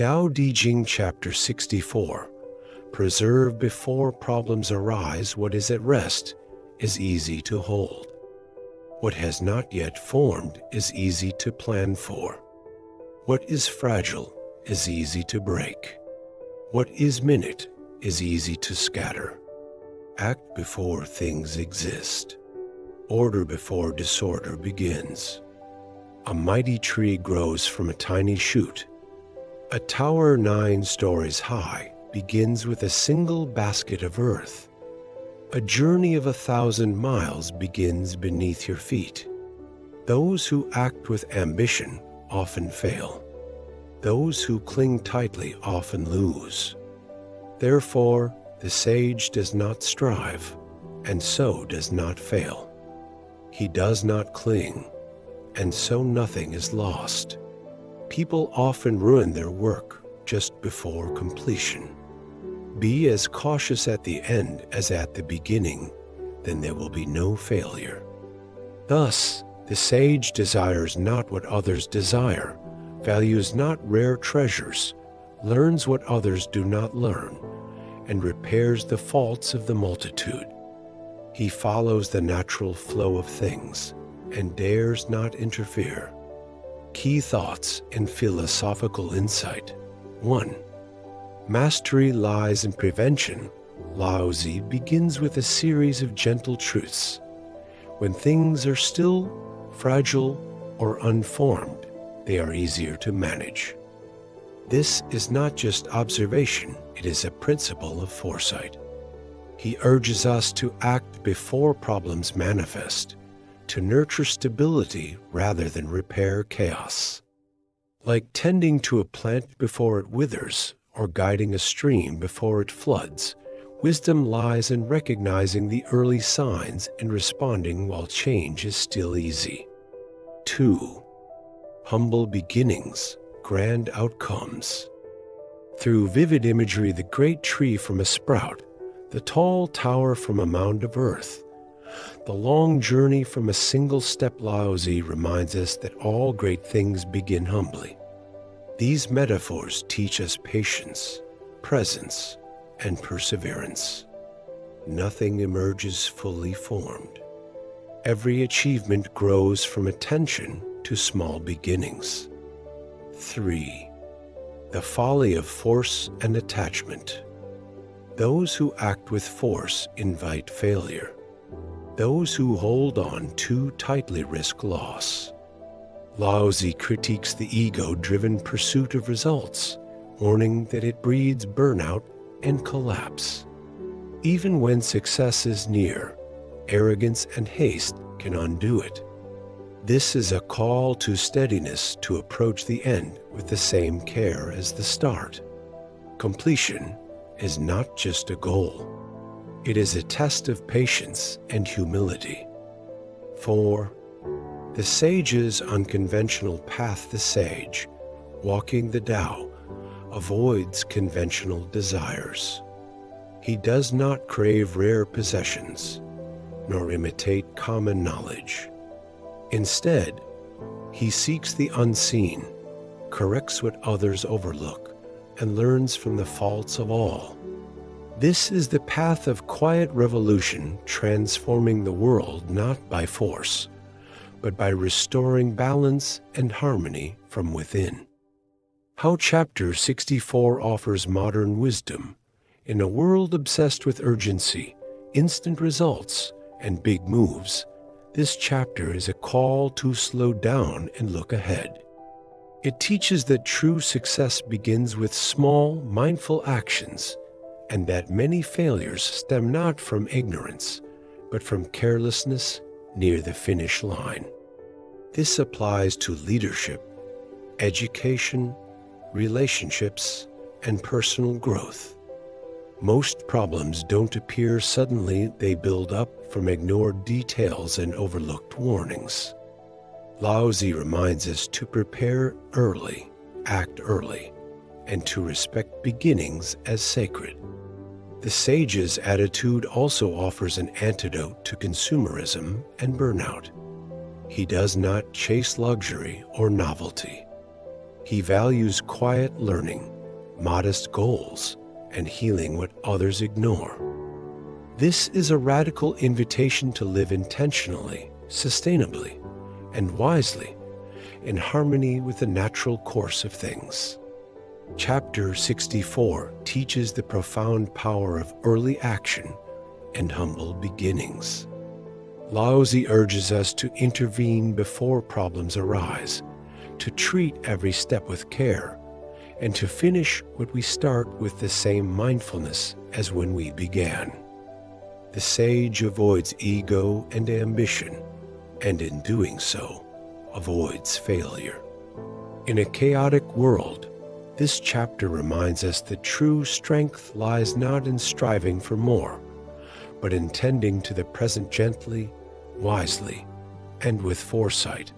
Dao De Jing Chapter 64. Preserve before problems arise what is at rest is easy to hold. What has not yet formed is easy to plan for. What is fragile is easy to break. What is minute is easy to scatter. Act before things exist. Order before disorder begins. A mighty tree grows from a tiny shoot. A tower 9 stories high begins with a single basket of earth. A journey of 1,000 miles begins beneath your feet. Those who act with ambition often fail. Those who cling tightly often lose. Therefore, the sage does not strive, and so does not fail. He does not cling, and so nothing is lost. People often ruin their work just before completion. Be as cautious at the end as at the beginning, then there will be no failure. Thus, the sage desires not what others desire, values not rare treasures, learns what others do not learn, and repairs the faults of the multitude. He follows the natural flow of things and dares not interfere. Key thoughts and philosophical insight. 1. Mastery lies in prevention. Laozi begins with a series of gentle truths. When things are still, fragile, or unformed, they are easier to manage. This is not just observation, it is a principle of foresight. He urges us to act before problems manifest, to nurture stability rather than repair chaos. Like tending to a plant before it withers, or guiding a stream before it floods, wisdom lies in recognizing the early signs and responding while change is still easy. 2. Humble beginnings, grand outcomes. Through vivid imagery, the great tree from a sprout, the tall tower from a mound of earth, the long journey from a single step, Laozi reminds us that all great things begin humbly. These metaphors teach us patience, presence, and perseverance. Nothing emerges fully formed. Every achievement grows from attention to small beginnings. 3. The folly of force and attachment. Those who act with force invite failure. Those who hold on too tightly risk loss. Laozi critiques the ego-driven pursuit of results, warning that it breeds burnout and collapse. Even when success is near, arrogance and haste can undo it. This is a call to steadiness, to approach the end with the same care as the start. Completion is not just a goal. It is a test of patience and humility. 4. The sage's unconventional path. The sage, walking the Tao, avoids conventional desires. He does not crave rare possessions, nor imitate common knowledge. Instead, he seeks the unseen, corrects what others overlook, and learns from the faults of all. This is the path of quiet revolution, transforming the world not by force, but by restoring balance and harmony from within. How Chapter 64 offers modern wisdom. In a world obsessed with urgency, instant results, and big moves, this chapter is a call to slow down and look ahead. It teaches that true success begins with small, mindful actions, and that many failures stem not from ignorance, but from carelessness near the finish line. This applies to leadership, education, relationships, and personal growth. Most problems don't appear suddenly, they build up from ignored details and overlooked warnings. Laozi reminds us to prepare early, act early, and to respect beginnings as sacred. The sage's attitude also offers an antidote to consumerism and burnout. He does not chase luxury or novelty. He values quiet learning, modest goals, and healing what others ignore. This is a radical invitation to live intentionally, sustainably, and wisely, in harmony with the natural course of things. Chapter 64 teaches the profound power of early action and humble beginnings. Laozi urges us to intervene before problems arise, to treat every step with care, and to finish what we start with the same mindfulness as when we began. The sage avoids ego and ambition, and in doing so, avoids failure. In a chaotic world, this chapter reminds us that true strength lies not in striving for more, but in tending to the present gently, wisely, and with foresight.